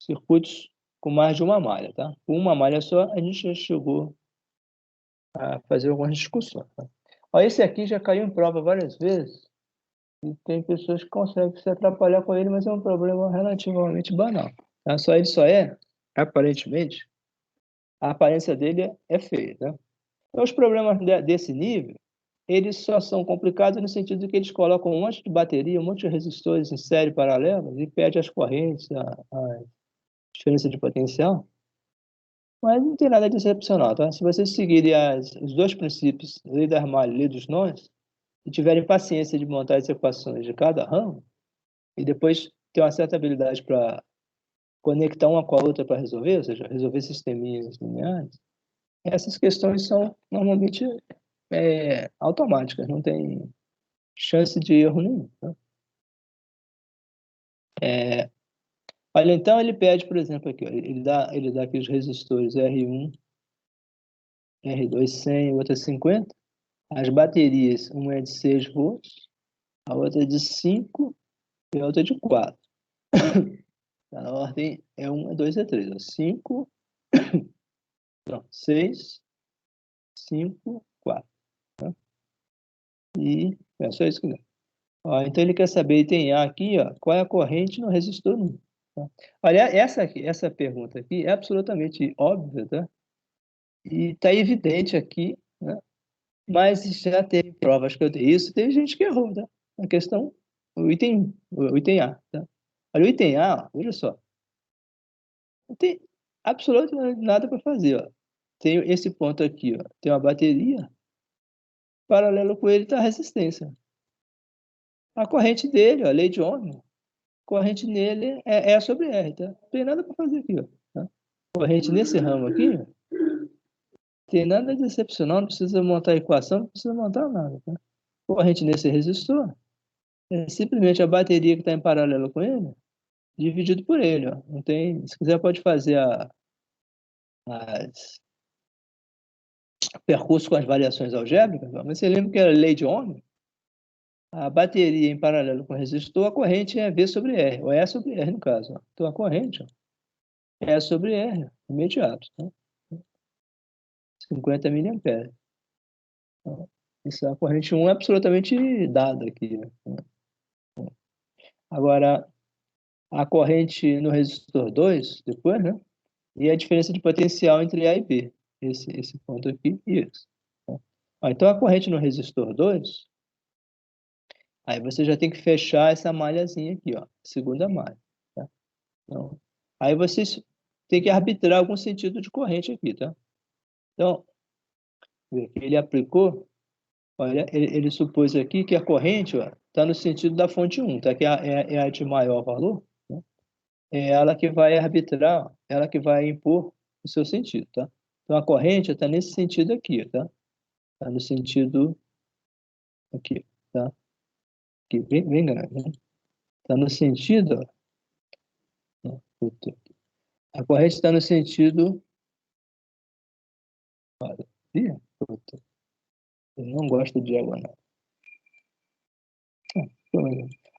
circuitos com mais de uma malha, tá? Com uma malha só, a gente já chegou a fazer algumas discussões, tá? Ó, esse aqui já caiu em prova várias vezes, e tem pessoas que conseguem se atrapalhar com ele, mas é um problema relativamente banal, tá? Ele só é, aparentemente, a aparência dele é feia, tá? Então, os problemas desse nível, eles só são complicados no sentido de que eles colocam um monte de bateria, um monte de resistores em série paralela e pede as correntes, a diferença de potencial, mas não tem nada de excepcional, tá? Se vocês seguirem os dois princípios, lei das malhas e lei dos nós, e tiverem paciência de montar as equações de cada ramo, e depois ter uma certa habilidade para conectar uma com a outra para resolver, ou seja, resolver sisteminhas lineares, essas questões são normalmente automáticas, não tem chance de erro nenhum, tá? Olha, então ele pede, por exemplo, aqui, ó, ele dá aqui os resistores R1, R2 100, outra 50. As baterias, uma é de 6 volts, a outra é de 5 e a outra é de 4. Tá na ordem é 1, é 2, é 3. Ó. 5, não, 6, 5, 4. Tá? E é só isso que dá. Ó, então ele quer saber item A aqui, ó, qual é a corrente no resistor 1. Tá? Olha, essa pergunta aqui é absolutamente óbvia, tá? E está evidente aqui, né? Mas já teve provas que eu dei isso, teve gente que errou, tá? A questão, o item A, tá? Olha, o item A, ó, veja só, não tem absolutamente nada para fazer, ó. Tem esse ponto aqui, ó, tem uma bateria, paralelo com ele está a resistência. A corrente dele, ó, a lei de Ohm, corrente nele é sobre R, tá? Não tem nada para fazer aqui, ó. Tá? Corrente nesse ramo aqui, ó, tem nada de excepcional, não precisa montar equação, não precisa montar nada, tá? Corrente nesse resistor é simplesmente a bateria que está em paralelo com ele, dividido por ele, ó. Não tem, se quiser pode fazer as percurso com as variações algébricas, ó. Mas você lembra que era a lei de Ohm? A bateria em paralelo com o resistor, a corrente é V sobre R, ou E sobre R no caso, ó. Então a corrente, ó, é sobre R, imediato, tá? 50 miliamperes. Então, isso é a corrente 1 é absolutamente dada aqui, né? Agora, a corrente no resistor 2, depois, né? E a diferença de potencial entre A e B. Esse ponto aqui e esse. Tá? Então, a corrente no resistor 2, aí você já tem que fechar essa malhazinha aqui, ó, segunda malha. Tá? Então, aí vocês têm que arbitrar algum sentido de corrente aqui, tá? Então, ele aplicou, olha, ele supôs aqui que a corrente está no sentido da fonte 1, tá? Que é a de maior valor, né? É ela que vai arbitrar, ela que vai impor o seu sentido, tá? Então, a corrente está nesse sentido aqui, tá? Está no sentido aqui, tá? Aqui, bem grande, né? Está no sentido, ó, a corrente está no sentido, olha, ih, puta, eu não gosto de diagonal.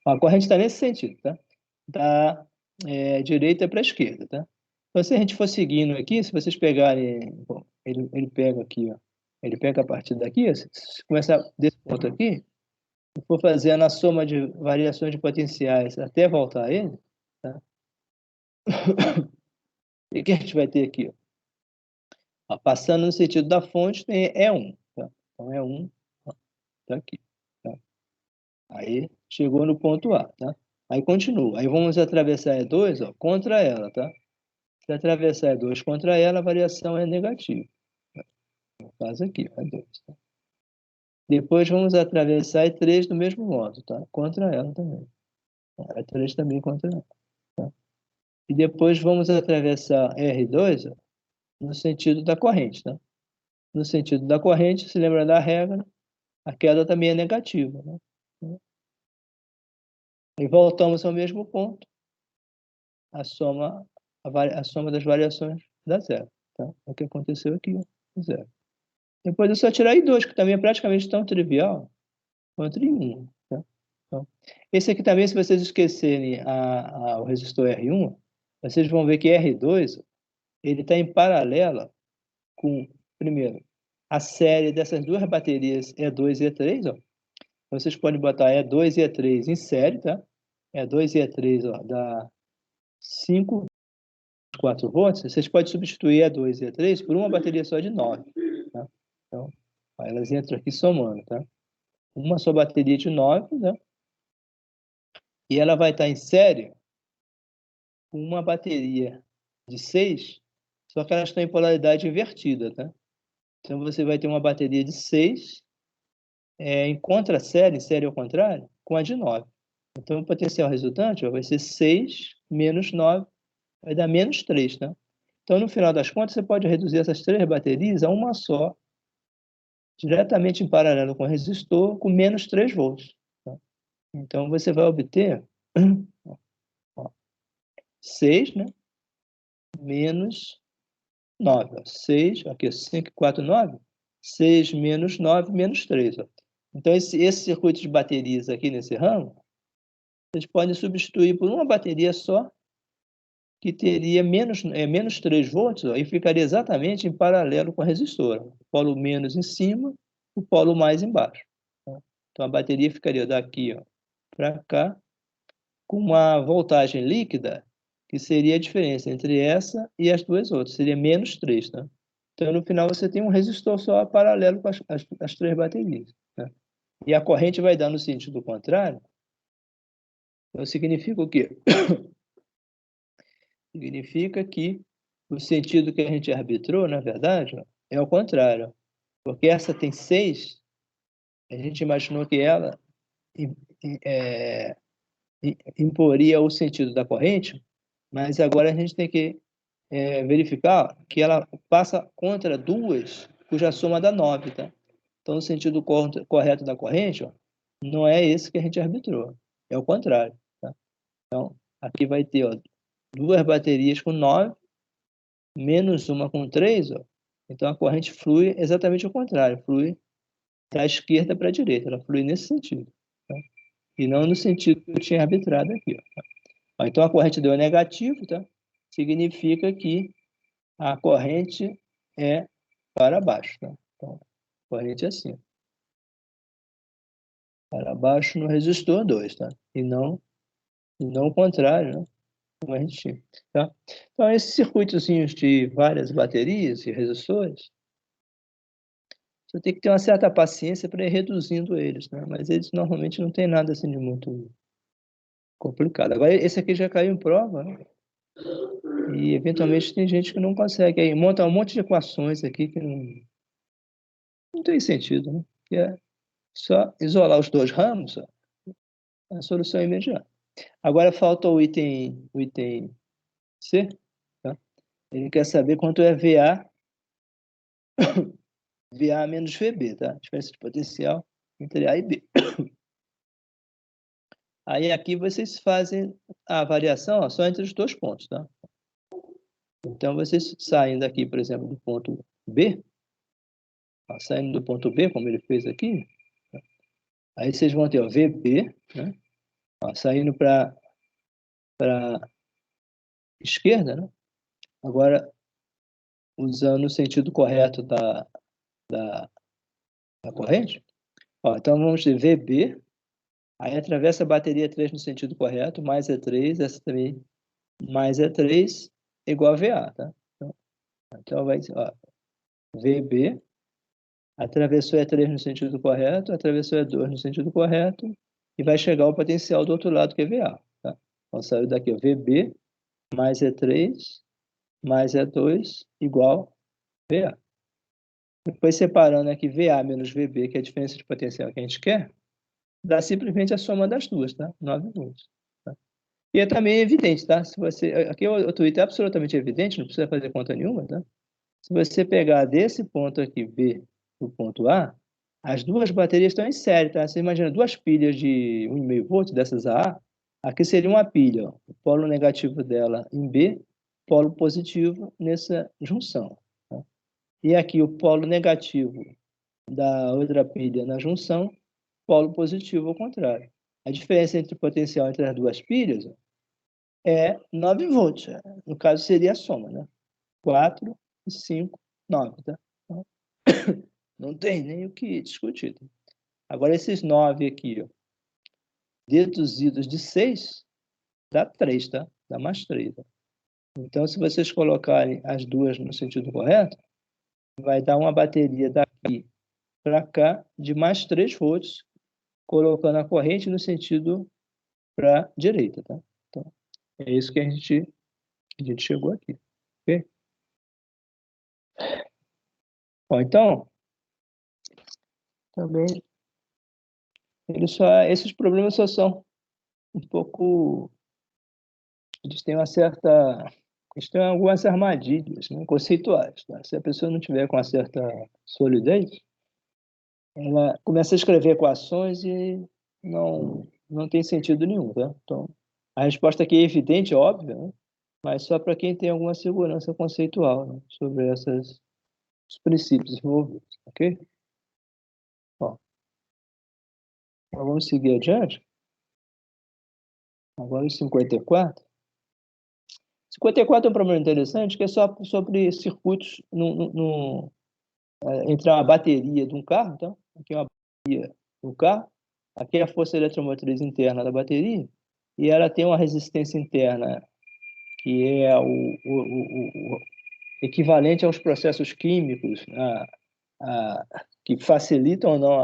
A corrente está nesse sentido, tá? Da direita para a esquerda, tá? Então, se a gente for seguindo aqui, se vocês pegarem, bom, ele pega aqui, ó, ele pega a partir daqui, ó, se começar desse ponto aqui, se for fazendo a soma de variações de potenciais até voltar a ele, tá? O que a gente vai ter aqui, ó? Ó, passando no sentido da fonte, tem E1, tá? Então, E1, ó, tá aqui, tá? Aí, chegou no ponto A, tá? Aí, continua. Aí, vamos atravessar E2, ó, contra ela, tá? Se atravessar E2 contra ela, a variação é negativa. No caso aqui, E2, tá? Depois, vamos atravessar E3 do mesmo modo, tá? Contra ela também. E3 também contra ela, tá? E depois, vamos atravessar R2, ó, no sentido da corrente, tá? No sentido da corrente, se lembra da regra, a queda também é negativa, né? E voltamos ao mesmo ponto, a soma, a soma das variações dá zero, tá? É o que aconteceu aqui, ó, zero. Depois é só tirar I2, que também é praticamente tão trivial quanto I1, tá? Então, esse aqui também, se vocês esquecerem o resistor R1, vocês vão ver que R2 ele está em paralelo com, primeiro, a série dessas duas baterias E2 e E3, ó. Vocês podem botar E2 e E3 em série, tá? E2 e E3, ó, dá 5,4 volts. Vocês podem substituir E2 e E3 por uma bateria só de 9, tá? Então, ó, elas entram aqui somando, tá? Uma só bateria de 9, né? E ela vai estar em série com uma bateria de 6, só que elas estão em polaridade invertida, tá? Então, você vai ter uma bateria de 6 em contra-série, série ao contrário, com a de 9. Então, o potencial resultante vai ser 6 menos 9, vai dar menos 3, tá? Então, no final das contas, você pode reduzir essas 3 baterias a uma só, diretamente em paralelo com o resistor, com menos 3 volts. Tá? Então, você vai obter 6, né? Menos 9. Ó. 6, aqui, 5, 4, 9. 6 menos 9, menos 3. Ó. Então, esse circuito de baterias aqui nesse ramo, vocês podem substituir por uma bateria só, que teria menos 3 volts, ó, e ficaria exatamente em paralelo com a resistora. O polo menos em cima, o polo mais embaixo. Tá? Então, a bateria ficaria daqui para cá, com uma voltagem líquida, que seria a diferença entre essa e as duas outras, seria menos 3. Tá? Então, no final, você tem um resistor só paralelo com as 3 baterias. Tá? E a corrente vai dar no sentido contrário. Então, significa o quê? Significa que o sentido que a gente arbitrou, na verdade, é o contrário. Porque essa tem 6, a gente imaginou que ela imporia o sentido da corrente, mas agora a gente tem que verificar que ela passa contra 2, cuja soma dá 9, tá? Então, o sentido correto da corrente não é esse que a gente arbitrou, é o contrário. Tá? Então, aqui vai ter 2 baterias com 9, menos uma com 3, ó. Então a corrente flui exatamente ao contrário, flui da esquerda para a direita, ela flui nesse sentido, tá? E não no sentido que eu tinha arbitrado aqui. Ó. Então a corrente deu negativo, tá? Significa que a corrente é para baixo, tá? Então, a corrente é assim, para baixo no resistor 2, tá? E não o contrário, né? Como a gente tinha, tá? Então, esses circuitozinhos de várias baterias e resistores, você tem que ter uma certa paciência para ir reduzindo eles, né? Mas eles normalmente não tem nada assim de muito complicado. Agora, esse aqui já caiu em prova, né? E eventualmente tem gente que não consegue. Aí monta um monte de equações aqui que não tem sentido, né? Que é só isolar os 2 ramos, ó, a solução é imediata. Agora falta o item C, tá? Ele quer saber quanto é VA menos VB, tá? Diferença de potencial entre A e B. Aí aqui vocês fazem a variação só entre os 2 pontos, tá? Então, vocês saem daqui, por exemplo, do ponto B, saindo do ponto B, como ele fez aqui, aí vocês vão ter o VB, né? Saindo para a esquerda, né? Agora, usando o sentido correto da corrente. Então, vamos ter VB, aí atravessa a bateria 3 no sentido correto, mais E3, essa também mais E3, igual a VA, tá? Então vai ser, VB, atravessou E3 no sentido correto, atravessou E2 no sentido correto, e vai chegar ao potencial do outro lado, que é VA. Tá? Então, saiu daqui, VB mais E3 mais E2 igual VA. Depois, separando aqui VA menos VB, que é a diferença de potencial que a gente quer, dá simplesmente a soma das duas, tá? 9 volts. Tá? E é também evidente, tá? Se você, aqui o Twitter é absolutamente evidente, não precisa fazer conta nenhuma, tá? Se você pegar desse ponto aqui, B, do ponto A, as 2 baterias estão em série, tá? Você imagina 2 pilhas de 1,5 volts dessas AA, aqui seria uma pilha, ó, o polo negativo dela em B, polo positivo nessa junção. Tá? E aqui o polo negativo da outra pilha na junção, polo positivo ao contrário. A diferença entre o potencial entre as 2 pilhas é 9 volts. no caso, seria a soma, né? 4 e 5, 9, tá? Então, não tem nem o que discutir. Tá? Agora, esses 9 aqui, ó, deduzidos de 6, dá 3, tá? Dá mais 3. Tá? Então, se vocês colocarem as duas no sentido correto, vai dar uma bateria daqui para cá de mais 3 volts, colocando a corrente no sentido para a direita, tá? Então, é isso que a gente chegou aqui, ok? Bom, então, também, esses problemas só são um pouco, eles têm uma certa, eles têm algumas armadilhas, né, conceituais, tá? Se a pessoa não tiver com uma certa solidez, ela começa a escrever equações e não tem sentido nenhum, tá? Então, a resposta aqui é evidente, óbvia, né? Mas só para quem tem alguma segurança conceitual, né, sobre os princípios envolvidos, ok? Bom, então vamos seguir adiante. Agora, o 54. 54 é um problema interessante, que é só sobre circuitos entre uma bateria de um carro, então, aqui é uma bateria do carro, aqui é a força eletromotriz interna da bateria, e ela tem uma resistência interna que é o equivalente aos processos químicos que facilitam ou não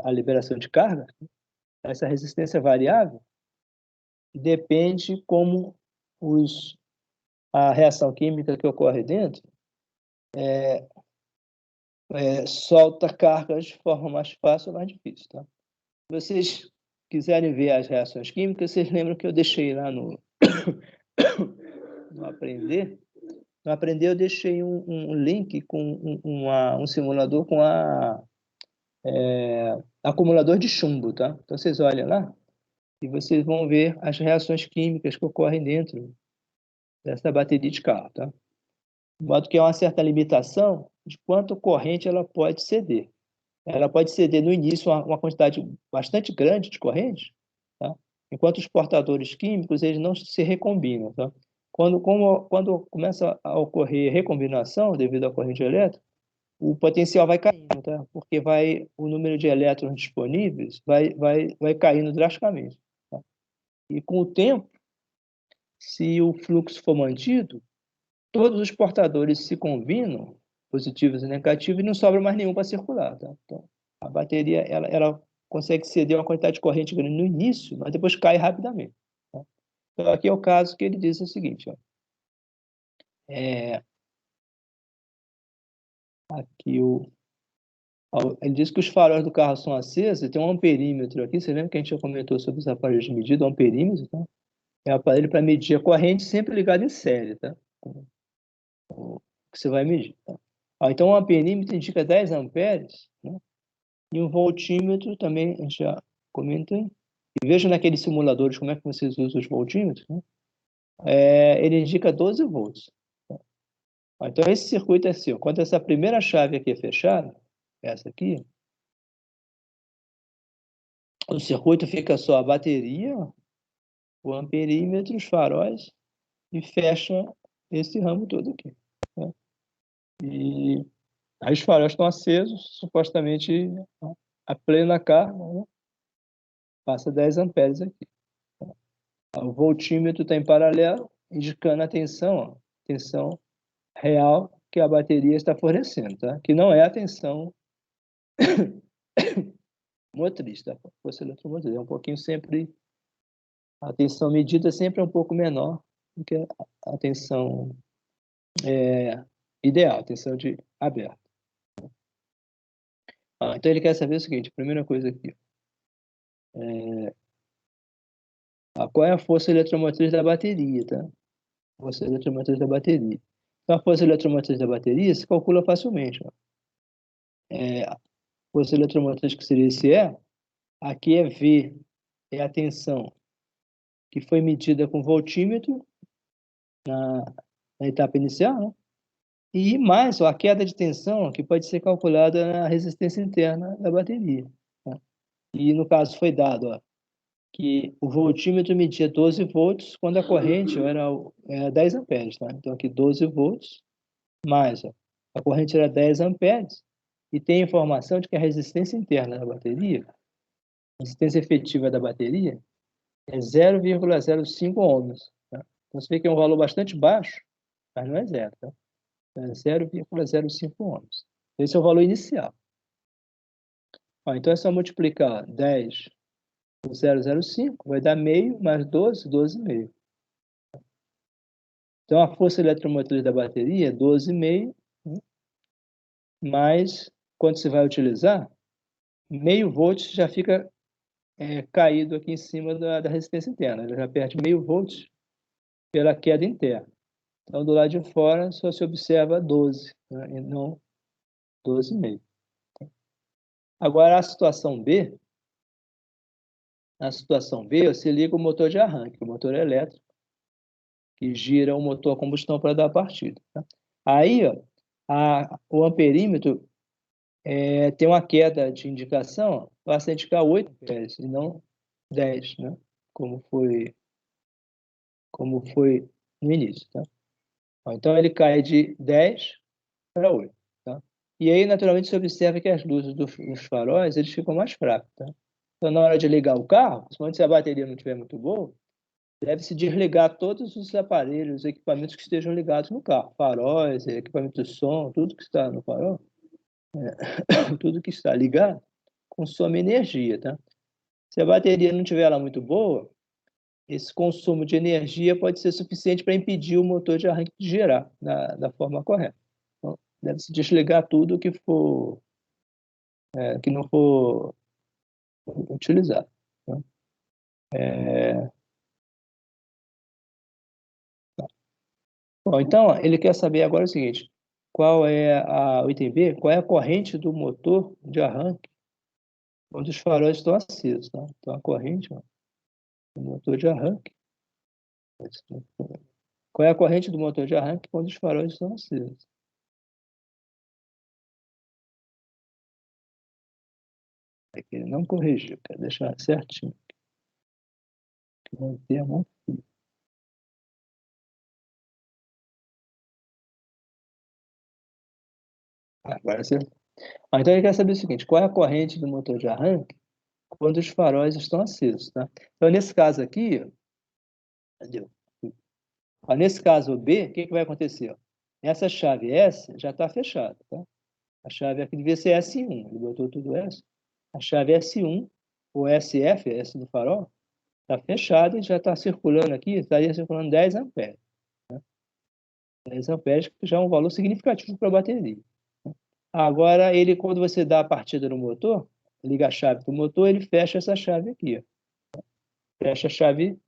a liberação de carga. Essa resistência variável depende como a reação química que ocorre dentro solta cargas de forma mais fácil ou mais difícil. Tá? Se vocês quiserem ver as reações químicas, vocês lembram que eu deixei lá no Aprender? No Aprender, eu deixei um link com um simulador com acumulador de chumbo. Tá? Então, vocês olhem lá e vocês vão ver as reações químicas que ocorrem dentro dessa bateria de carro. Tá? De modo que há uma certa limitação de quanto corrente ela pode ceder. Ela pode ceder no início uma quantidade bastante grande de corrente, tá? Enquanto os portadores químicos eles não se recombinam. Tá? Quando começa a ocorrer recombinação devido à corrente elétrica, o potencial vai caindo, tá? Porque o número de elétrons disponíveis vai caindo drasticamente. Tá? E com o tempo, se o fluxo for mantido, todos os portadores se combinam, positivos e negativos, e não sobra mais nenhum para circular. Tá? Então, a bateria ela consegue ceder uma quantidade de corrente grande no início, mas depois cai rapidamente. Tá? Então, aqui é o caso que ele diz o seguinte. Ó, aqui ele diz que os faróis do carro são acesos e tem um amperímetro aqui. Você lembra que a gente já comentou sobre os aparelhos de medida, o amperímetro? Tá? É o aparelho para medir a corrente sempre ligado em série. Tá? O que você vai medir. Tá? Então, o amperímetro indica 10 amperes, né? E um voltímetro também, a gente já comentou. E veja naqueles simuladores como é que vocês usam os voltímetros. Né? Ele indica 12 volts. Tá? Então, esse circuito é assim. Quando essa primeira chave aqui é fechada, essa aqui, o circuito fica só a bateria, o amperímetro, os faróis, e fecha esse ramo todo aqui. Tá? E aí os faróis estão acesos, supostamente a plena carga, né? Passa 10 amperes aqui. O voltímetro está em paralelo, indicando a tensão real que a bateria está fornecendo, tá? Que não é a tensão motriz, tá? Força eletromotriz. É um pouquinho sempre... A tensão medida sempre é um pouco menor do que a tensão ideal, a tensão de aberto. Então ele quer saber o seguinte, primeira coisa aqui. Qual é a força eletromotriz da bateria, tá? Força eletromotriz da bateria. Então, a força eletromotriz da bateria se calcula facilmente. Ó. A força eletromotriz que seria esse aqui é V, é a tensão que foi medida com voltímetro na etapa inicial, né? E mais a queda de tensão que pode ser calculada na resistência interna da bateria. Tá? E no caso foi dado, ó, que o voltímetro media 12 volts quando a corrente era 10 amperes, tá? Então, aqui 12 volts, mais a corrente era 10 amperes, e tem informação de que a resistência interna da bateria, a resistência efetiva da bateria, é 0,05 ohms. Tá? Então, você vê que é um valor bastante baixo, mas não é zero. Tá? É 0,05 ohms. Esse é o valor inicial. Ó, então, é só multiplicar 10 por 0,05, vai dar meio, mais 12, 12,5. Então, a força eletromotriz da bateria é 12,5, né? Mas, quando você vai utilizar, meio volt já fica caído aqui em cima da resistência interna. Ele já perde meio volt pela queda interna. Então, do lado de fora, só se observa 12, né? E não 12,5. Agora, a situação B, você liga o motor de arranque, o motor elétrico, que gira o motor a combustão para dar a partida. Tá? Aí, ó, o amperímetro tem uma queda de indicação, passa a indicar 8 amperes e não 10, né? Como foi no início. Tá? Então, ele cai de 10 para 8. Tá? E aí, naturalmente, você observa que as luzes dos faróis eles ficam mais fracos. Tá? Então, na hora de ligar o carro, principalmente se a bateria não estiver muito boa, deve-se desligar todos os aparelhos, equipamentos que estejam ligados no carro. Faróis, equipamento de som, tudo que está no farol, tudo que está ligado, consome energia. Tá? Se a bateria não estiver lá muito boa, esse consumo de energia pode ser suficiente para impedir o motor de arranque de girar da forma correta. Então, deve-se desligar tudo que não for utilizado. Tá? Bom, então, ele quer saber agora o seguinte, o item B, qual é a corrente do motor de arranque quando os faróis estão acesos. Tá? Então, a corrente do motor de arranque. Qual é a corrente do motor de arranque quando os faróis estão acesos? É que ele não corrigiu, quer deixar certinho. Não tem a mão. Agora você... então ele quer saber o seguinte, qual é a corrente do motor de arranque quando os faróis estão acesos, tá? Então, nesse caso aqui, entendeu? Nesse caso B, o que vai acontecer? Ó? Essa chave S já está fechada, tá? A chave aqui devia ser S1, ele botou tudo S. A chave S1, ou SF, S do farol, está fechada e já está circulando aqui, estaria circulando 10 amperes. Né? 10 amperes, que já é um valor significativo para a bateria. Agora, quando você dá a partida no motor, liga a chave do motor, ele fecha essa chave aqui. Ó. Fecha a chave,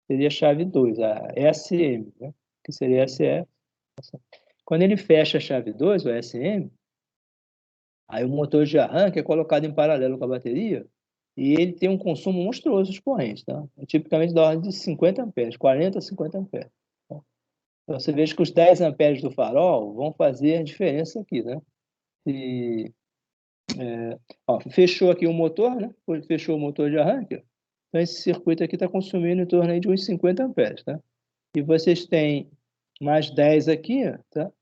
seria a chave 2, a SM, né? Que seria SF. Quando ele fecha a chave 2, o SM, aí o motor de arranque é colocado em paralelo com a bateria e ele tem um consumo monstruoso de corrente, tá? Tipicamente da ordem de 50 amperes, 40 a 50 amperes. Tá? Então, você veja que os 10 amperes do farol vão fazer a diferença aqui, né? Fechou aqui o motor, né? Fechou o motor de arranque. Ó. Então, esse circuito aqui está consumindo em torno aí de uns 50 amperes, tá? E vocês têm mais 10 aqui, tá?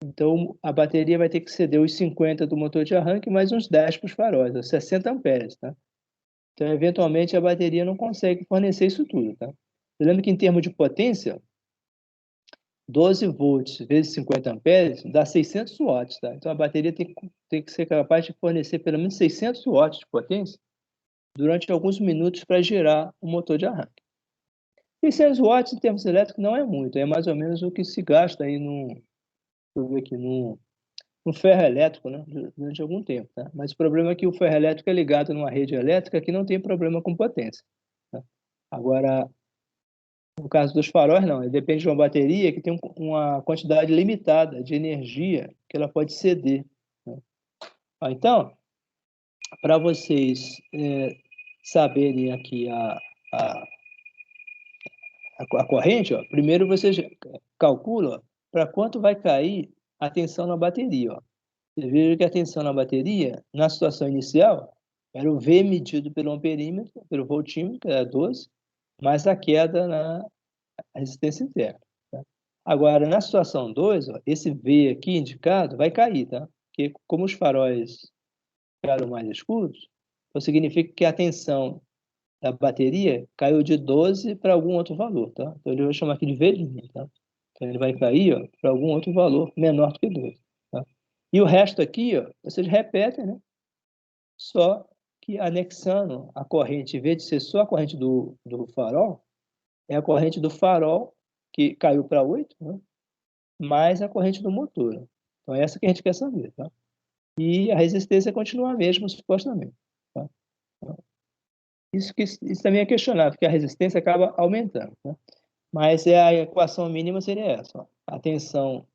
Então, a bateria vai ter que ceder os 50 do motor de arranque mais uns 10 para os faróis, 60 amperes, tá? Então, eventualmente, a bateria não consegue fornecer isso tudo, tá? Eu lembro que, em termos de potência, 12 volts vezes 50 amperes dá 600 watts, tá? Então, a bateria tem que ser capaz de fornecer pelo menos 600 watts de potência durante alguns minutos para girar o motor de arranque. 600 watts, em termos elétricos, não é muito, é mais ou menos o que se gasta aí deixa eu ver aqui, no ferro elétrico, né, durante algum tempo. Tá? Mas o problema é que o ferro elétrico é ligado numa rede elétrica que não tem problema com potência. Tá? Agora, no caso dos faróis, não. Ele depende de uma bateria que tem uma quantidade limitada de energia que ela pode ceder. Né? Então, para vocês saberem aqui a corrente, ó, primeiro vocês calculam para quanto vai cair a tensão na bateria. Ó. Você veja que a tensão na bateria, na situação inicial, Era o V medido pelo amperímetro, pelo voltímetro, que era 12, mais a queda na resistência interna. Tá? Agora, na situação 2, ó, esse V aqui indicado vai cair, tá? Porque como os faróis ficaram mais escuros, então significa que a tensão da bateria caiu de 12 para algum outro valor, tá? Então ele vai chamar aqui de V', tá? Então ele vai cair para algum outro valor menor do que 12, tá? E o resto aqui, ó, vocês repetem, né? Só que anexando a corrente, em vez de ser só a corrente do farol, é a corrente do farol, que caiu para 8, né? Mais a corrente do motor. Então é essa que a gente quer saber, tá? E a resistência continua a mesma, supostamente. Tá? Isso também é questionável, porque a resistência acaba aumentando, né? Mas a equação mínima seria essa. Ó. A tensão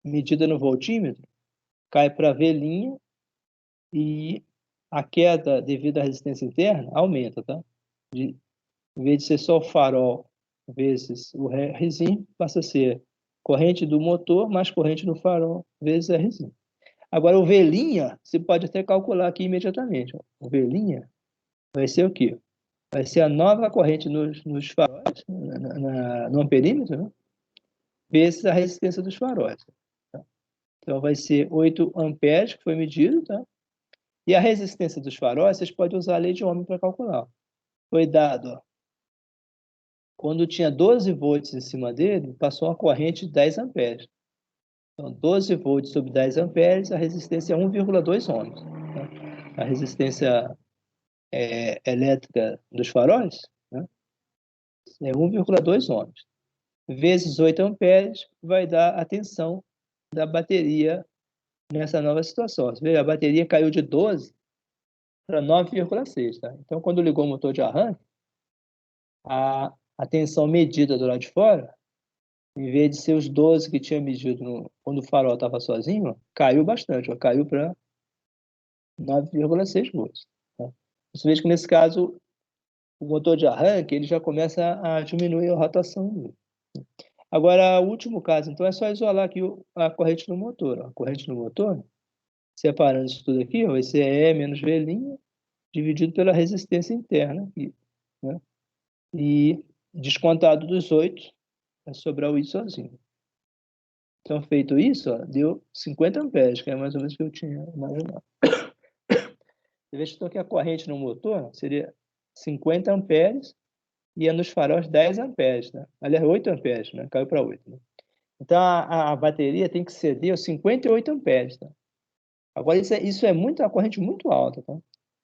medida no voltímetro cai para V' e a queda devido à resistência interna aumenta, tá? Em vez de ser só o farol vezes o Rzinho, passa a ser corrente do motor mais corrente do farol vezes Rzinho. Agora, o V', você pode até calcular aqui imediatamente. Ó. O V' vai ser o quê? Vai ser a nova corrente nos faróis, no amperímetro, né? Vezes a resistência dos faróis. Tá? Então, vai ser 8 amperes, que foi medido, tá? E a resistência dos faróis, vocês podem usar a lei de Ohm para calcular. Foi dado, ó, quando tinha 12 volts em cima dele, passou uma corrente de 10 amperes. Então, 12 volts sobre 10 amperes, a resistência é 1,2 ohms. Tá? A resistência elétrica dos faróis, né, é 1,2 ohms. Vezes 8 amperes vai dar a tensão da bateria nessa nova situação. Você vê, a bateria caiu de 12 para 9,6. Tá? Então, quando ligou o motor de arranque, a tensão medida do lado de fora, em vez de ser os 12 que tinha medido quando o farol estava sozinho, caiu bastante, caiu para 9,6 volts. Tá? Você vê que nesse caso, o motor de arranque ele já começa a diminuir a rotação dele. Agora, o último caso, então, é só isolar aqui a corrente no motor. A corrente no motor, separando isso tudo aqui, vai ser E menos V' dividido pela resistência interna. Aqui, né? E descontado dos 8, vai sobrar o I sozinho. Então, feito isso, ó, deu 50 amperes, que é mais ou menos o que eu tinha imaginado. Você vê então, que a corrente no motor seria 50 amperes e ia nos faróis 10 amperes. Né? Aliás, 8 amperes, né? Caiu para 8. Né? Então, a bateria tem que ceder aos 58 amperes. Tá? Agora, isso é uma corrente muito alta. Tá?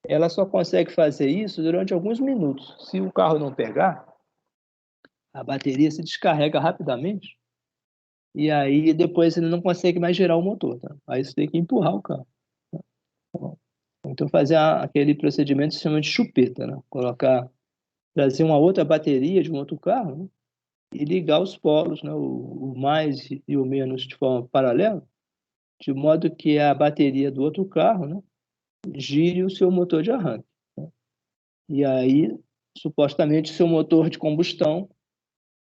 Ela só consegue fazer isso durante alguns minutos. Se o carro não pegar, a bateria se descarrega rapidamente e aí depois ele não consegue mais girar o motor. Tá? Aí você tem que empurrar o carro. Tá? Então, fazer aquele procedimento que se chama de chupeta. Né? Trazer uma outra bateria de um outro carro, né? E ligar os polos, né? O mais e o menos de forma paralela, de modo que a bateria do outro carro, né, gire o seu motor de arranque. Né? E aí, supostamente, o seu motor de combustão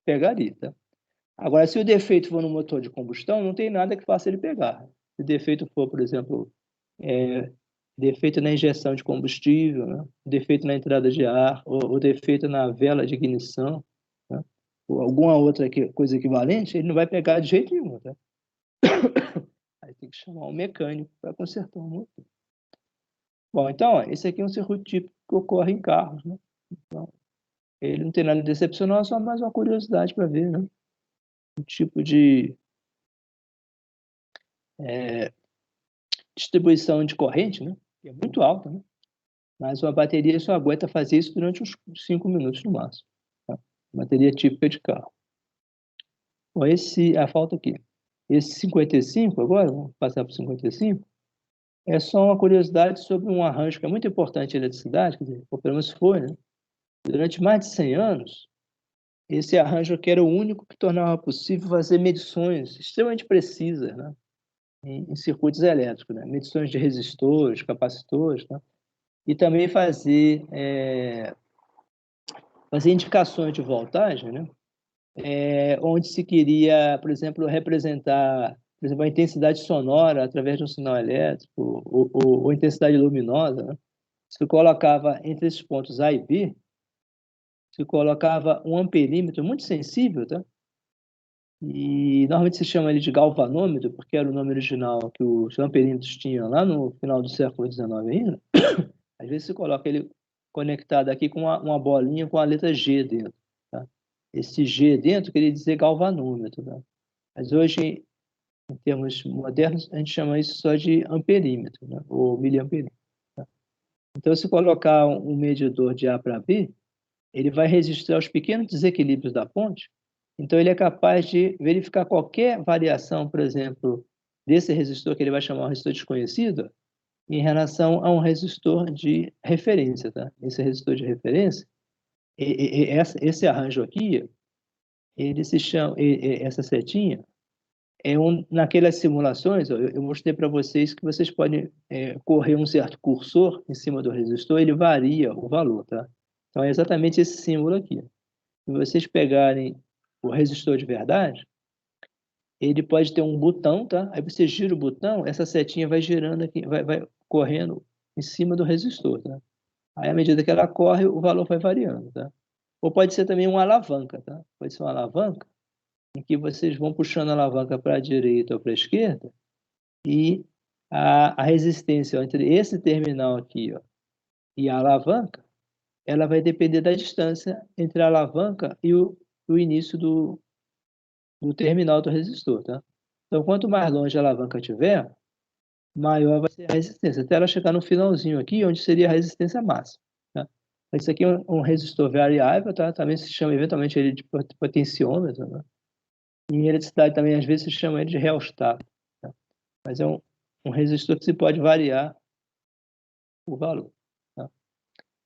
pegaria. Tá? Agora, se o defeito for no motor de combustão, não tem nada que faça ele pegar. Se o defeito for, por exemplo, defeito na injeção de combustível, né? Defeito na entrada de ar, ou defeito na vela de ignição, né? Ou alguma outra coisa equivalente, ele não vai pegar de jeito nenhum. Tá? Aí tem que chamar um mecânico para consertar o motor. Bom, então, ó, esse aqui é um circuito típico que ocorre em carros. Né? Então, ele não tem nada de excepcional, só mais uma curiosidade para ver, né? O tipo de distribuição de corrente, né? Que é muito alta, né? Mas uma bateria só aguenta fazer isso durante uns 5 minutos no máximo. Tá? Bateria típica de carro. Bom, falta aqui. Esse 55, agora, vamos passar para o 55, é só uma curiosidade sobre um arranjo que é muito importante em eletricidade, quer dizer, ou pelo menos foi, né? Durante mais de 100 anos, esse arranjo aqui era o único que tornava possível fazer medições extremamente precisas, né? Em circuitos elétricos, né? Medições de resistores, capacitores, né? E também fazer indicações de voltagem, né? Onde se queria, por exemplo, representar, por exemplo, a intensidade sonora através de um sinal elétrico ou intensidade luminosa, né? se colocava entre esses pontos A e B, se colocava um amperímetro muito sensível, tá? E normalmente se chama ele de galvanômetro, porque era o nome original que os amperímetros tinham lá no final do século XIX ainda. Às vezes se coloca ele conectado aqui com uma bolinha com a letra G dentro, tá? Esse G dentro queria dizer galvanômetro, tá? Mas hoje, em termos modernos, a gente chama isso só de amperímetro, né? Ou miliamperímetro. Tá? Então, se colocar um medidor de A para B, ele vai registrar os pequenos desequilíbrios da ponte. Então, ele é capaz de verificar qualquer variação, por exemplo, desse resistor, que ele vai chamar um resistor desconhecido, em relação a um resistor de referência. Tá? Esse resistor de referência, esse arranjo aqui, ele se chama, essa setinha, naquelas simulações, eu mostrei para vocês que vocês podem correr um certo cursor em cima do resistor, ele varia o valor. Tá? Então, é exatamente esse símbolo aqui. Se vocês pegarem o resistor de verdade, ele pode ter um botão, tá? Aí você gira o botão, essa setinha vai girando aqui, vai correndo em cima do resistor, tá? Aí, à medida que ela corre, o valor vai variando, tá? Ou pode ser também uma alavanca, tá? Pode ser uma alavanca em que vocês vão puxando a alavanca para a direita ou para a esquerda e a resistência entre esse terminal aqui, ó, e a alavanca, ela vai depender da distância entre a alavanca e o início do terminal do resistor, tá? Então, quanto mais longe a alavanca tiver, maior vai ser a resistência, até ela chegar no finalzinho aqui, onde seria a resistência máxima, tá? Isso aqui é um resistor variável, tá? Também se chama eventualmente ele de potenciômetro, né? E em eletricidade também, às vezes, se chama ele de reostato, tá? Mas é um resistor que se pode variar o valor, tá?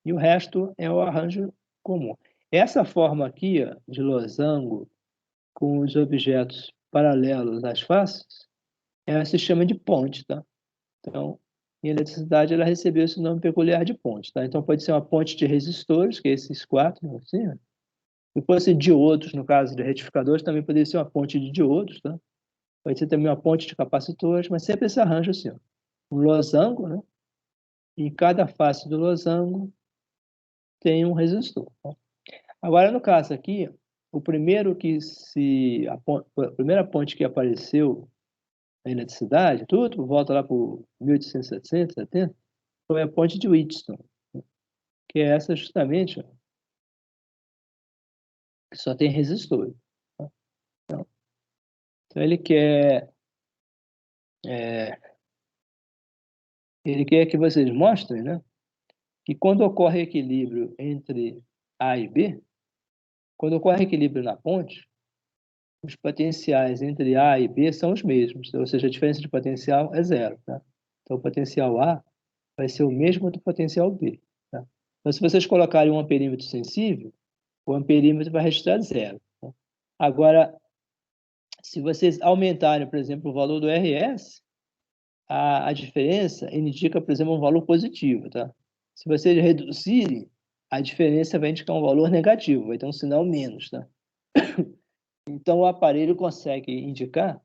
E o resto é o arranjo comum. Essa forma aqui, ó, de losango, com os objetos paralelos às faces, ela se chama de ponte, tá? Então, em eletricidade, ela recebeu esse nome peculiar de ponte, tá? Então, pode ser uma ponte de resistores, que é esses quatro, assim, né? E pode ser diodos, no caso de retificadores, também poderia ser uma ponte de diodos, tá? Pode ser também uma ponte de capacitores, mas sempre esse arranjo assim, ó. Um losango, né? E em cada face do losango tem um resistor, tá? Agora, no caso aqui, o primeiro a primeira ponte que apareceu na eletricidade, tudo volta lá para 1800, 700, 70, foi a ponte de Wheatstone, que é essa justamente, ó, que só tem resistor, tá? Então é, ele quer que vocês mostrem, né, que quando ocorre equilíbrio entre A e B, quando ocorre equilíbrio na ponte, os potenciais entre A e B são os mesmos, ou seja, a diferença de potencial é zero, tá? Então, o potencial A vai ser o mesmo do potencial B, tá? Então, se vocês colocarem um amperímetro sensível, o amperímetro vai registrar zero, tá? Agora, se vocês aumentarem, por exemplo, o valor do RS, a diferença indica, por exemplo, um valor positivo, tá? Se vocês reduzirem, a diferença vai indicar um valor negativo, vai ter um sinal menos, tá? Então, o aparelho consegue indicar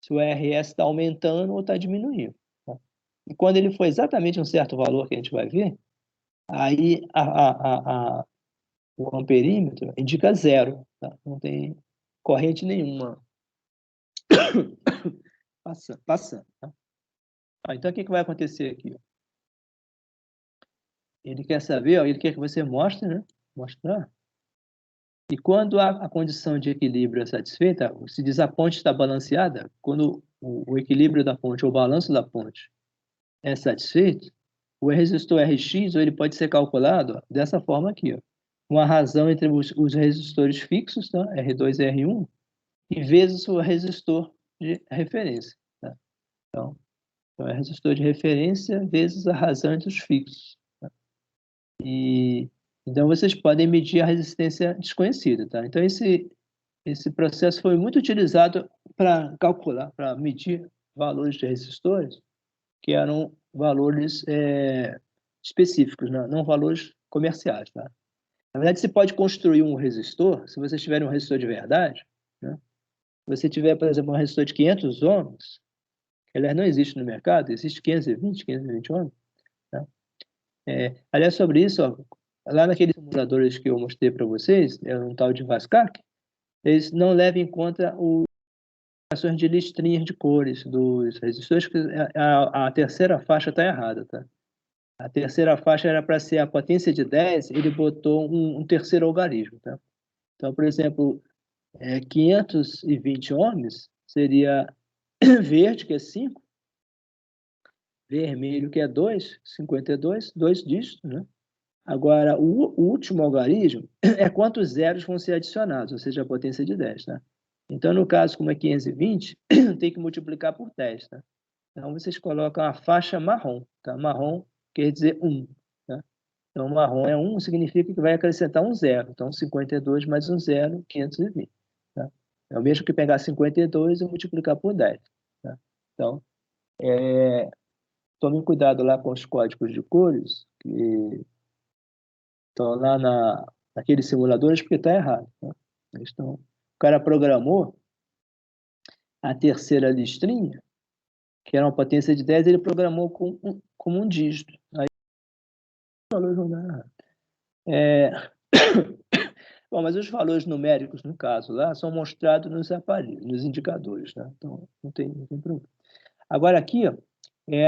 se o RS está aumentando ou está diminuindo, tá? E quando ele for exatamente um certo valor que a gente vai ver, aí o amperímetro indica zero, tá? Não tem corrente nenhuma passando, tá? Então, o que vai acontecer aqui? Ele quer saber, ó, ele quer que você mostre, né? Mostrar. E quando a condição de equilíbrio é satisfeita, se diz a ponte está balanceada, quando o equilíbrio da ponte ou o balanço da ponte é satisfeito, o resistor Rx ele pode ser calculado, ó, dessa forma aqui, ó, uma razão entre os resistores fixos, tá? R2 e R1, e vezes o resistor de referência, tá? Então, é resistor de referência vezes a razão entre os fixos, tá? E então vocês podem medir a resistência desconhecida, tá? Então esse processo foi muito utilizado para calcular, para medir valores de resistores que eram valores específicos, né? Não valores comerciais, tá? Na verdade, você pode construir um resistor, se vocês tiverem um resistor de verdade, né? Se você tiver, por exemplo, um resistor de 500 ohms, que aliás não existe no mercado, existe 520, 520 ohms, tá? Aliás, sobre isso, ó, lá naqueles simuladores que eu mostrei para vocês, um tal de VASCAC, eles não levam em conta ações de listrinhas de cores dos resistores, que a terceira faixa está errada, tá? A terceira faixa era para ser a potência de 10, ele botou um terceiro algarismo, tá? Então, por exemplo, 520 ohms seria verde, que é 5, vermelho, que é 2, 52, 2 dígitos, né? Agora, o último algarismo é quantos zeros vão ser adicionados, ou seja, a potência de 10, tá? Então, no caso, como é 520, tem que multiplicar por 10, tá? Então, vocês colocam a faixa marrom, tá? Marrom quer dizer 1, tá? Então, marrom é 1, significa que vai acrescentar um zero. Então, 52 mais um zero, 520, tá? É o mesmo que pegar 52 e multiplicar por 10, tá? Então, tome cuidado lá com os códigos de cores, que estão lá naqueles simuladores, porque está errado, tá? O cara programou a terceira listrinha, que era uma potência de 10, ele programou como um dígito. Aí os valores não dá errado. Bom, mas os valores numéricos, no caso lá, são mostrados nos aparelhos, nos indicadores, né? Então, não tem problema. Agora, aqui, ó,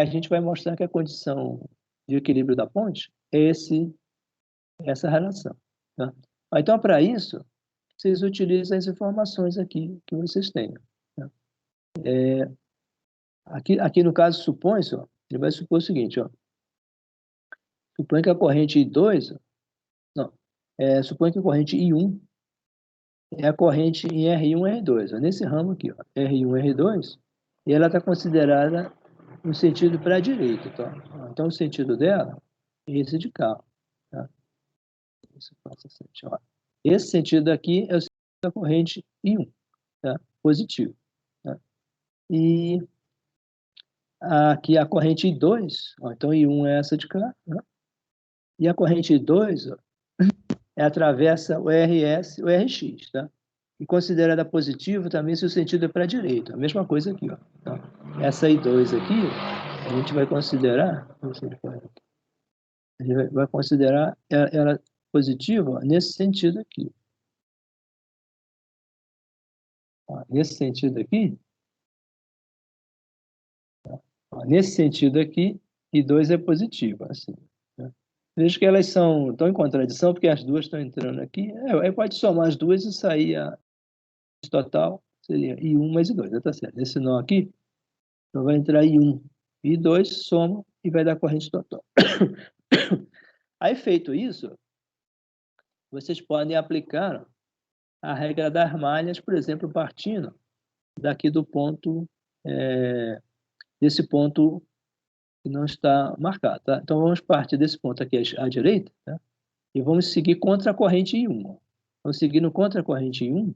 a gente vai mostrar que a condição de equilíbrio da ponte é essa relação, tá? Então, para isso, vocês utilizam as informações aqui que vocês têm, tá? Aqui no caso, supõe-se, ele vai supor o seguinte, ó, supõe que a corrente I2, não, supõe que a corrente I1 é a corrente em R1, R2, ó, nesse ramo aqui, ó, R1, R2, e ela está considerada no sentido para a direita, tá? Então, o sentido dela é esse de cá, tá? Esse sentido aqui é o sentido da corrente I1, tá? Positivo, tá? E aqui a corrente I2, ó, então I1 é essa de cá, né? E a corrente I2, ó, atravessa o RS, o RX, tá? E considerada positiva também se o sentido é para a direita. A mesma coisa aqui, ó. Tá? Essa I2 aqui, a gente vai considerar, a gente vai considerar ela positiva, ó, nesse sentido aqui. Ó, nesse sentido aqui, ó, nesse sentido aqui, I2 é positiva, assim, né? Veja que elas estão em contradição, porque as duas estão entrando aqui. Aí pode somar as duas e sair a total, seria I1 mais I2, tá certo. Esse nó aqui, então vai entrar I1 e I2, soma e vai dar corrente total. Aí, feito isso, vocês podem aplicar a regra das malhas, por exemplo, partindo daqui do ponto, desse ponto que não está marcado, tá? Então, vamos partir desse ponto aqui à direita, tá? E vamos seguir contra a corrente I1. Então, seguindo contra a corrente I1,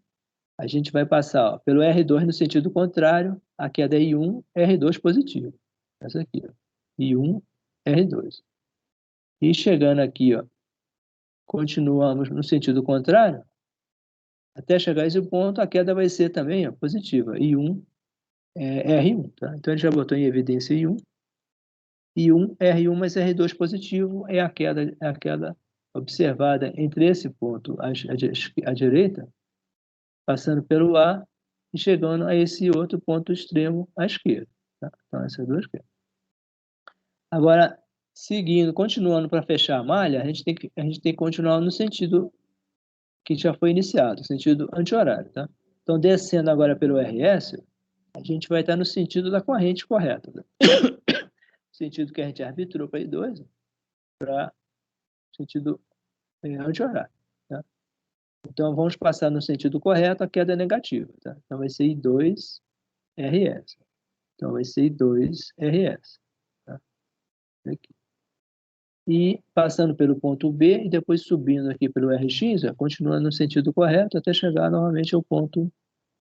a gente vai passar, ó, pelo R2 no sentido contrário, a queda é I1, R2 positivo. Essa aqui, ó. I1, R2. E chegando aqui, ó, continuamos no sentido contrário, até chegar a esse ponto, a queda vai ser também, ó, positiva. I1, R1, tá? Então, a gente já botou em evidência I1. I1, R1 mais R2 positivo é a queda observada entre esse ponto à direita, passando pelo A e chegando a esse outro ponto extremo à esquerda, tá? Então, essas duas quedas. Agora, seguindo, continuando para fechar a malha, a gente tem que continuar no sentido que já foi iniciado, sentido anti-horário, tá? Então, descendo agora pelo RS, a gente vai estar no sentido da corrente correta, tá? Sentido que a gente arbitrou para I2, para sentido anti-horário, tá? Então, vamos passar no sentido correto, a queda é negativa, tá? Então, vai ser I2 RS. Então, vai ser I2 RS, tá? Aqui. E passando pelo ponto B e depois subindo aqui pelo RX, continuando no sentido correto até chegar novamente ao ponto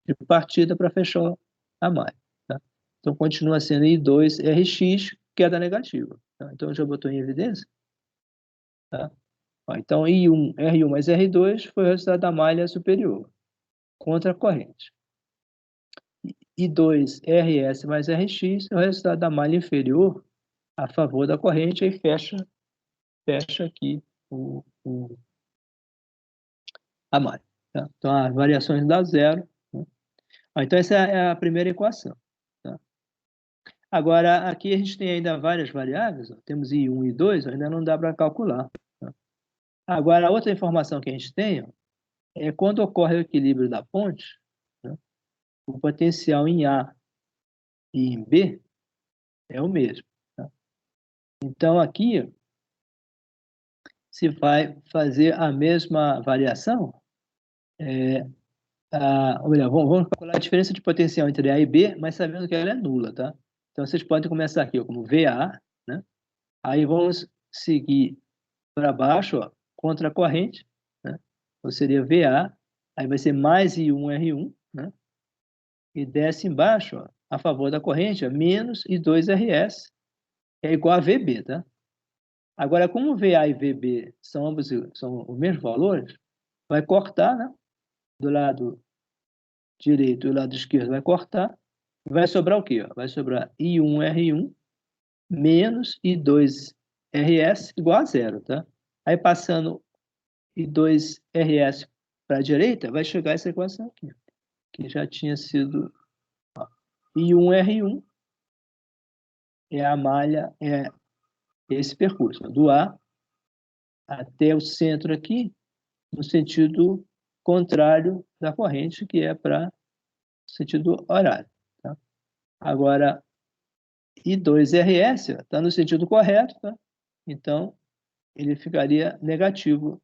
de partida para fechar a malha, tá? Então, continua sendo I2 RX, queda negativa, tá? Então, já botou em evidência, tá? Ó, então, I1, R1 mais R2 foi o resultado da malha superior, contra a corrente. I2, RS mais RX é o resultado da malha inferior a favor da corrente, e fecha fecha aqui a malha. Tá? Então, as variações dá zero. Né? Então, essa é a primeira equação. Tá? Agora, aqui a gente tem ainda várias variáveis. Ó. Temos I1 e I2, ainda não dá para calcular. Tá? Agora, a outra informação que a gente tem ó, é quando ocorre o equilíbrio da ponte, né? O potencial em A e em B é o mesmo. Tá? Então, aqui, se vai fazer a mesma variação, olha, vamos calcular a diferença de potencial entre A e B, mas sabendo que ela é nula, tá? Então, vocês podem começar aqui ó, como VA, né? Aí vamos seguir para baixo, ó, contra a corrente, né? Então, seria VA, aí vai ser mais I1R1, né? E desce embaixo, ó, a favor da corrente, ó, menos I2RS, que é igual a VB, tá? Agora, como VA e VB são ambos são os mesmos valores, vai cortar, né? Do lado direito e do lado esquerdo vai cortar, vai sobrar o quê? Ó? Vai sobrar I1R1 menos I2RS igual a zero, tá? Aí, passando I2RS para a direita, vai chegar essa equação aqui, que já tinha sido ó, I1R1 é a malha, é esse percurso, ó, do A até o centro aqui, no sentido contrário da corrente, que é para o sentido horário. Tá? Agora, I2RS está no sentido correto, tá? Então, ele ficaria negativo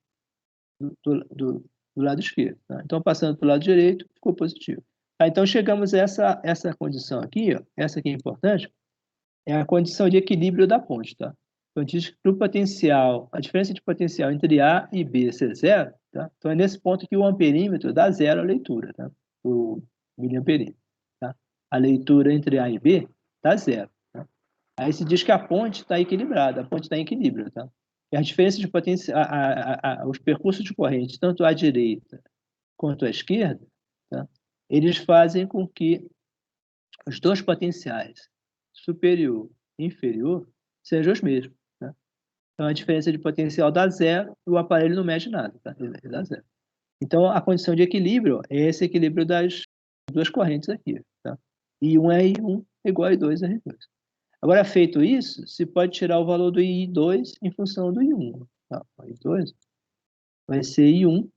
do lado esquerdo. Tá? Então, passando para o lado direito, ficou positivo. Tá? Então, chegamos a essa condição aqui, ó, essa aqui é importante, é a condição de equilíbrio da ponte. Tá? Então, diz que para o potencial, a diferença de potencial entre A e B ser zero, tá? Então é nesse ponto que o amperímetro dá zero a leitura, tá? O miliamperímetro. Tá? A leitura entre A e B dá zero. Tá? Aí se diz que a ponte está equilibrada, a ponte está em equilíbrio. Tá? E a diferença de potencial, os percursos de corrente, tanto à direita quanto à esquerda, tá? Eles fazem com que os dois potenciais, superior e inferior, sejam os mesmos. Tá? Então, a diferença de potencial dá zero e o aparelho não mede nada. Tá? Ele dá zero. Então, a condição de equilíbrio é esse equilíbrio das duas correntes aqui. Tá? I1 é I1 igual a I2 é I2. Agora, feito isso, se pode tirar o valor do I2 em função do I1. Tá? O I2 vai ser I1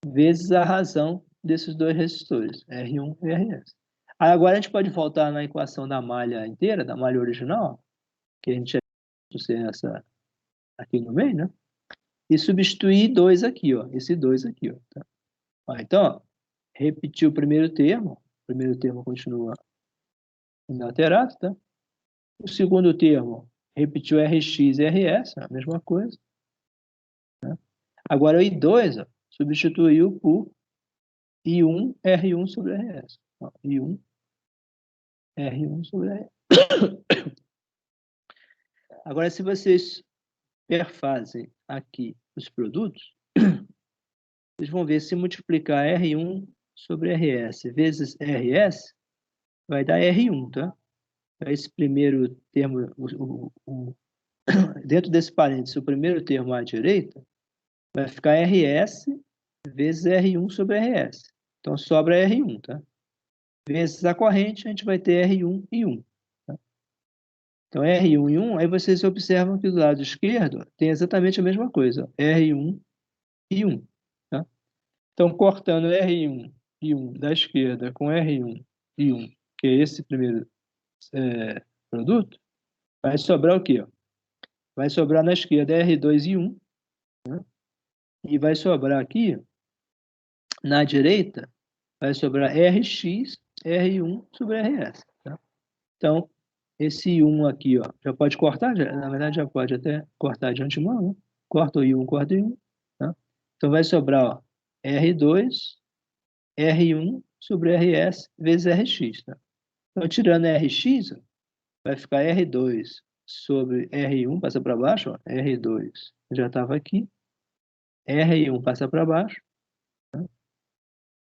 vezes a razão desses dois resistores, R1 e RS. Aí agora a gente pode voltar na equação da malha inteira, da malha original, que a gente tinha essa aqui no meio, né? E substituir dois aqui, ó, esse 2 aqui, ó. Tá? Então, ó, repetir o primeiro termo continua inalterado, tá? O segundo termo, repetiu RX e RS, a mesma coisa. Né? Agora o I2, ó, substituiu por I1 R1 sobre RS. Ó, I1 R1 sobre RS. Agora, se vocês perfazem aqui os produtos, vocês vão ver se multiplicar R1 sobre RS vezes RS, vai dar R1, tá? Esse primeiro termo, dentro desse parênteses, o primeiro termo à direita, vai ficar RS vezes R1 sobre RS. Então, sobra R1, tá? Vezes a corrente, a gente vai ter R1 e 1. Tá? Então, R1 e 1, aí vocês observam que do lado esquerdo tem exatamente a mesma coisa, R1 e 1. Tá? Então, cortando R1 e 1 da esquerda com R1 e 1, que é esse primeiro produto, vai sobrar o quê? Vai sobrar na esquerda R2 e 1, né? E vai sobrar aqui, na direita, vai sobrar RX, R1 sobre RS. Tá? Então, esse 1 aqui, ó, já pode cortar, na verdade já pode até cortar de antemão, né? Corta o I1, corta o I1. Tá? Então, vai sobrar ó, R2, R1 sobre RS vezes RX. Tá? Então, tirando RX, ó, vai ficar R2 sobre R1, passa para baixo, ó, R2 já estava aqui, R1 passa para baixo, tá?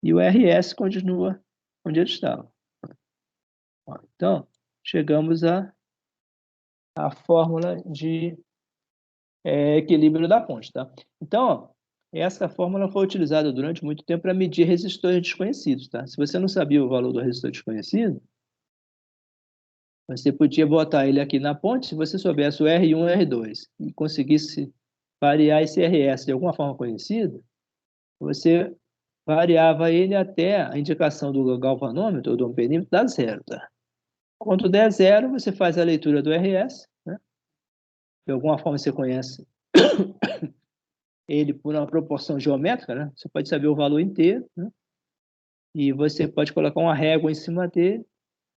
E o RS continua onde ele estava. Ó, então, chegamos à fórmula de equilíbrio da ponte, tá? Então, ó, essa fórmula foi utilizada durante muito tempo para medir resistores desconhecidos, tá? Se você não sabia o valor do resistor desconhecido, você podia botar ele aqui na ponte, se você soubesse o R1 e R2 e conseguisse variar esse RS de alguma forma conhecida, você variava ele até a indicação do galvanômetro ou do amperímetro dar zero, tá? Quando der zero, você faz a leitura do RS, né? De alguma forma você conhece ele por uma proporção geométrica, né? Você pode saber o valor inteiro, né? E você pode colocar uma régua em cima dele.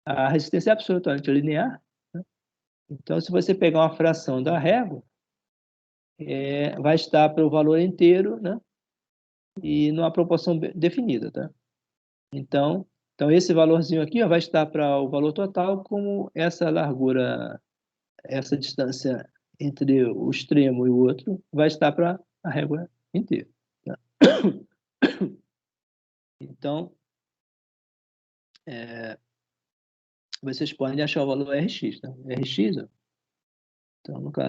A resistência é absolutamente linear, né? Então, se você pegar uma fração da régua, vai estar para o valor inteiro, né? E numa proporção definida, tá? Então esse valorzinho aqui, ó, vai estar para o valor total, como essa largura, essa distância entre o extremo e o outro, vai estar para a régua inteira, tá? Então, vocês podem achar o valor Rx, tá? Rx, ó. Então, no caso,